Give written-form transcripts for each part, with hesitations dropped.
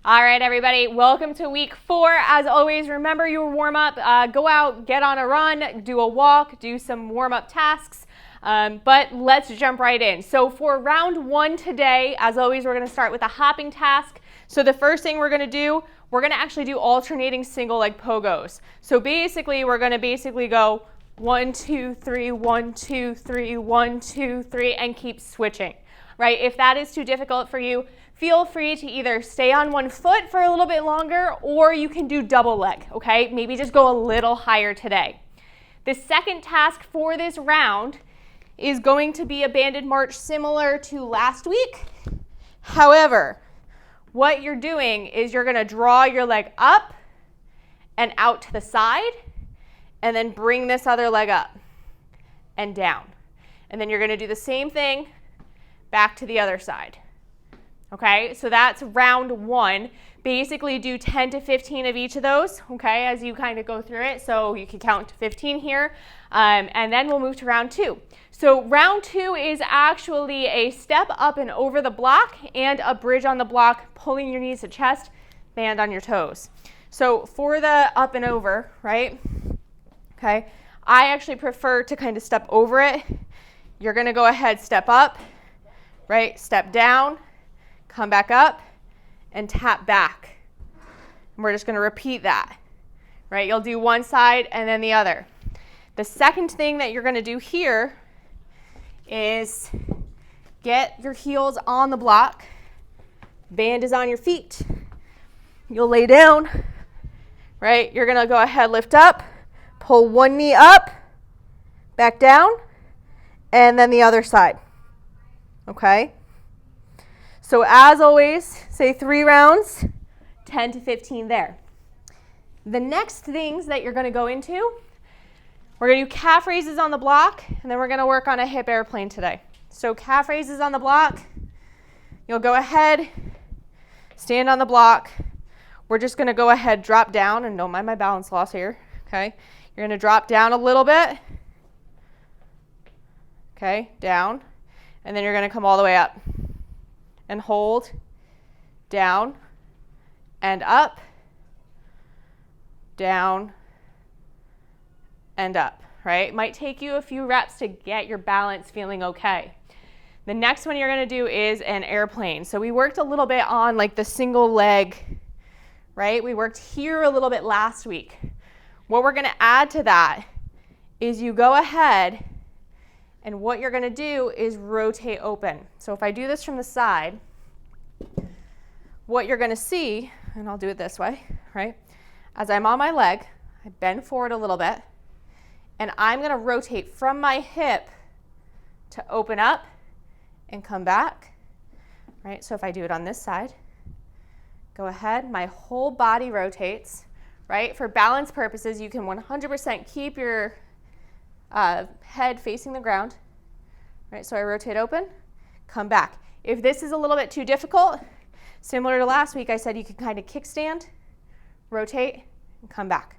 All right, everybody, welcome to week 4. As always, remember your warm-up. Go out, get on a run, do a walk, do some warm-up tasks. But let's jump right in. So for round 1 today, as always, we're going to start with a hopping task. So the first thing we're going to do, we're going to actually do alternating single leg pogos. So basically, we're going to go 1, 2, 3, 1, 2, 3, 1, 2, 3, and keep switching, right? If that is too difficult for you, feel free to either stay on one foot for a little bit longer, or you can do double leg, okay? Maybe just go a little higher today. The second task for this round is going to be a banded march similar to last week. However, what you're doing is you're gonna draw your leg up and out to the side, and then bring this other leg up and down. And then you're gonna do the same thing back to the other side. Okay, so that's round 1. Basically do 10 to 15 of each of those, okay, as you kind of go through it. So you can count to 15 here, and then we'll move to round 2. So round 2 is actually a step up and over the block and a bridge on the block, pulling your knees to chest, band on your toes. So for the up and over, right, okay, I actually prefer to kind of step over it. You're going to go ahead, step up, right, step down, come back up, and tap back. And we're just going to repeat that, right? You'll do one side and then the other. The second thing that you're going to do here is get your heels on the block. Band is on your feet. You'll lay down, right? You're going to go ahead, lift up, pull one knee up, back down, and then the other side, okay? So as always, say 3 rounds, 10 to 15 there. The next things that you're going to go into, we're going to do calf raises on the block, and then we're going to work on a hip airplane today. So calf raises on the block, you'll go ahead, stand on the block. We're just going to go ahead, drop down, and don't mind my balance loss here, okay? You're going to drop down a little bit, okay, down, and then you're going to come all the way up. And hold, down, and up, down, and up, right? Might take you a few reps to get your balance feeling okay. The next one you're gonna do is an airplane. So we worked a little bit on like the single leg, right? We worked here a little bit last week. What we're gonna add to that is you go ahead, and what you're going to do is rotate open. So if I do this from the side, what you're going to see, and I'll do it this way, right? As I'm on my leg, I bend forward a little bit, and I'm going to rotate from my hip to open up and come back, right? So if I do it on this side, go ahead, my whole body rotates, right? For balance purposes, you can 100% keep your head facing the ground, right? So I rotate open, come back. If this is a little bit too difficult, similar to last week, I said you can kind of kickstand, rotate, and come back.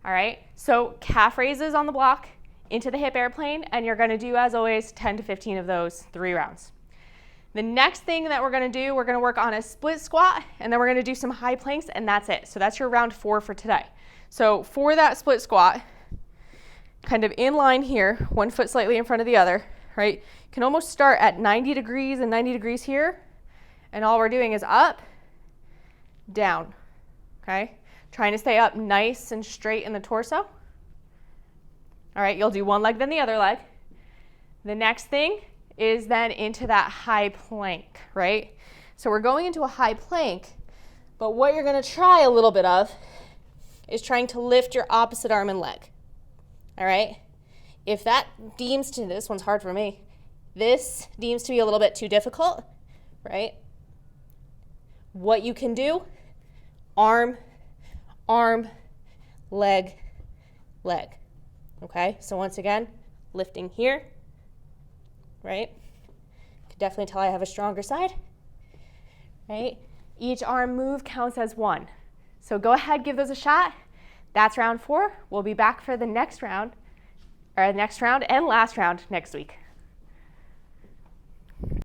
All right, so calf raises on the block into the hip airplane, and you're going to do, as always, 10 to 15 of those, 3 rounds. The next thing that we're going to do, we're going to work on a split squat, and then we're going to do some high planks, and that's it. So that's your round 4 for today. So for that split squat, kind of in line here, one foot slightly in front of the other, right? You can almost start at 90 degrees and 90 degrees here, and all we're doing is up, down, okay? Trying to stay up nice and straight in the torso. All right, you'll do one leg, then the other leg. The next thing is then into that high plank, right? So we're going into a high plank, but what you're gonna try a little bit of is trying to lift your opposite arm and leg. All right, if that deems to, this one's hard for me, this deems to be a little bit too difficult, right? What you can do, arm, arm, leg, leg, okay? So once again, lifting here, right? You can definitely tell I have a stronger side, right? Each arm move counts as 1. So go ahead, give those a shot. That's round 4. We'll be back for the next round and last round next week.